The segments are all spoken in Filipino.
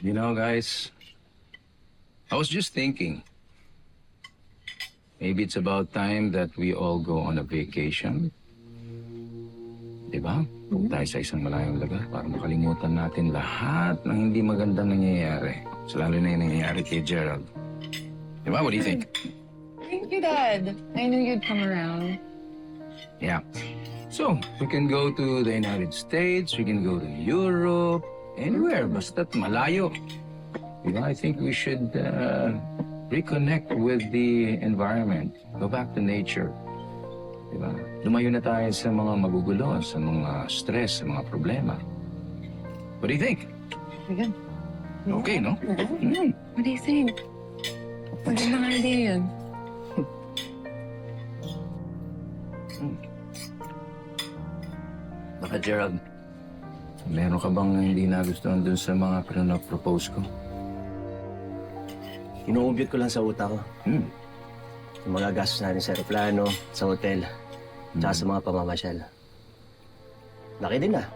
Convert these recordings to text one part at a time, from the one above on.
You know, guys, I was just thinking, maybe it's about time that we all go on a vacation. Diba? Huwag tayo sa isang malayong lugar para makalimutan natin lahat ng hindi magandang nangyayari. So, lalo na yung nangyayari kay Gerald. Diba? What do you think? Thank you, Dad. I knew you'd come around. Yeah. So, we can go to the United States, we can go to Europe, anywhere, basta't malayo. Diba? I think we should reconnect with the environment, go back to nature. Diba? Lumayo na tayo sa mga magugulo, sa mga stress, sa mga problema. What do you think? Good. Okay, no? What do you think? Magandang idea yun. Baka, Gerald, meron ka bang hindi nagustuhan dun sa mga pinapropose ko? Inuubyot ko lang sa utak ko. Hmm. Yung mga gastos natin sa aeroplano, sa hotel, tsaka sa mga pamamasyal. Laki din ah.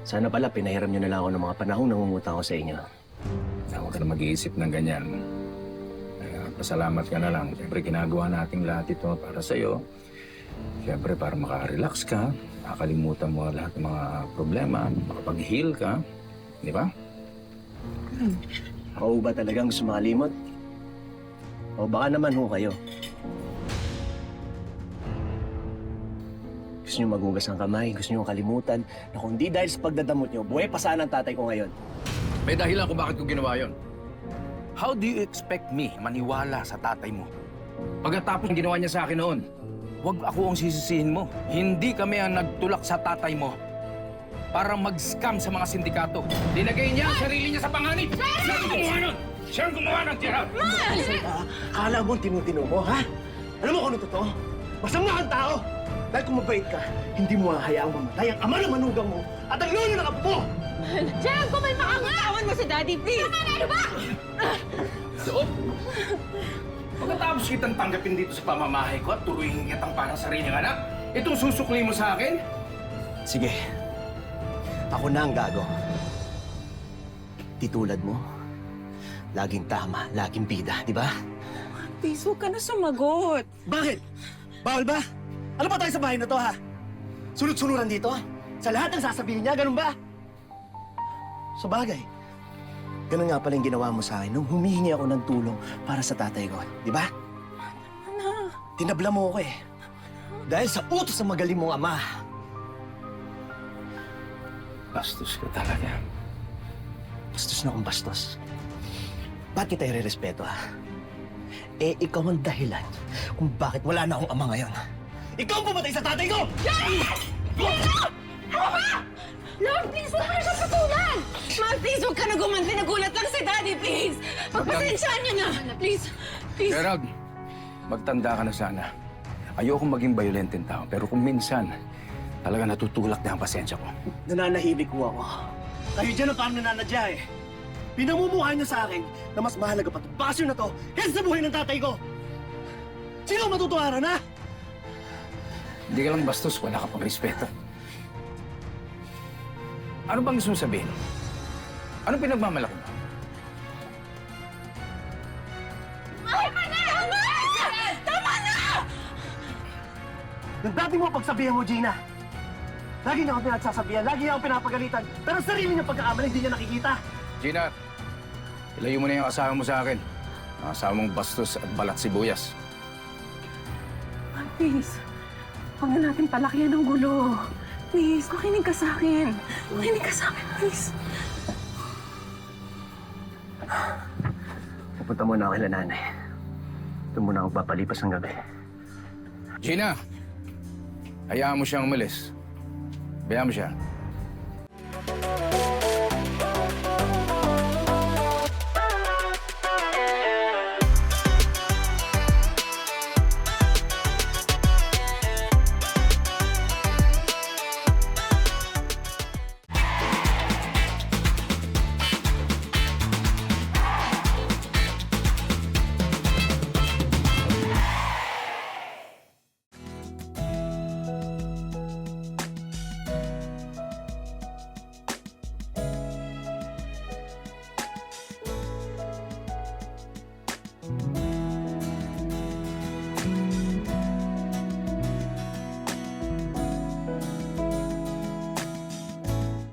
Sana pala pinahiram nyo na lang ako ng mga panahong nangungutang ko sa inyo. Huwag ka na mag-iisip ng ganyan. Pasalamat ka na lang. Siyempre, ginagawa natin lahat ito para sa'yo. Siyempre, para maka-relax ka, makakalimutan mo lahat ng mga problema, makapag-heal ka. Di ba? Ako ba talagang gusto makalimot? O baka naman ho kayo. Gusto nyo magugas ng kamay, gusto nyo kalimutan na kung di dahil sa pagdadamot nyo, buhay pa sana ang tatay ko ngayon. May dahilan kung bakit ko ginawa yon. How do you expect me maniwala sa tatay mo? Pagkatapos ng ginawa niya sa akin noon, wag ako ang sisisihin mo. Hindi kami ang nagtulak sa tatay mo para mag-scam sa mga sindikato. Dinagay niya ang sarili niya sa panganib. Siya ang gumawa nun! Siya ang gumawa ng Gerald! Akala mo tinutino mo, ha? Alam mo kung ano totoo? Masama kang tao! Dahil kung mabait ka, hindi mo hahayaang mamatay ang ama ng manugang mo at ang lolo ng apo mo! Jem, kumalma ka nga! Tawan mo si Daddy, please! Tama na, ano ba? Loob! Pagkatapos kitang tanggapin dito sa pamamahay ko at turuin kitang parang sariling anak, itong susukli mo sa akin? Sige, ako na ang gago. Di tulad mo, laging tama, laging bida, di ba? Please, huwag ka na sumagot. Bakit? Bawal ba? Ano pa tayo sa bahay na to, ha? Sunod-sunuran dito? Sa lahat ng sasabihin niya, ganun ba? Sa bagay, ganun nga pala yung ginawa mo sa akin nung humihingi ako ng tulong para sa tatay ko, di ba? Ano? Tinabla mo ako eh. Dahil sa utos ng magaling mong ama. Bastos ka talaga. Bastos na akong bastos. Ba't kita irerespeto, ha? Eh, ikaw ang dahilan kung bakit wala na akong ama ngayon. Ikaw ang pumatay sa tatay ko! Lord, please, huwag ka na siya patulan! Ma, please, huwag ka na gumanti. Nagulat lang si Daddy, please! Pagpasensyaan niyo na! Please, please. Gerald, magtanda ka na sana. Ayokong maging violenteng tao, pero kung minsan, talaga natutulak na ang pasensya ko. Nananahimik ko ako. Kayo dyan ang parang nananadya eh. Pinamumuhay niyo sa akin na mas mahalaga pa itong pasyon na to kaysa sa buhay ng tatay ko. Sino ang matutuwaran, ha? Hindi ka lang bastos, wala ka pang respeto. Ano bang gusto mong sabihin? Anong pinagmamalaki mo? Tama na! Tama! Tama na! Yung dati mo pagsabihan mo, Gina. Lagi niya akong pinagsasabihan, lagi niya akong pinapagalitan. Pero sarili niya pagkakamali, hindi niya nakikita. Gina, ilayo mo na yung asawa mo sa akin. Ang asawa mong bastos at balat sibuyas. Ma, please. Huwag na natin palakihan ng gulo. Please, makinig ka sa akin. Makinig ka sa akin, please. Pupunta muna ako kila nanay. Doon muna ako papalipas ng gabi. Gina, hayaan mo siyang umalis. Bayaan mo siya.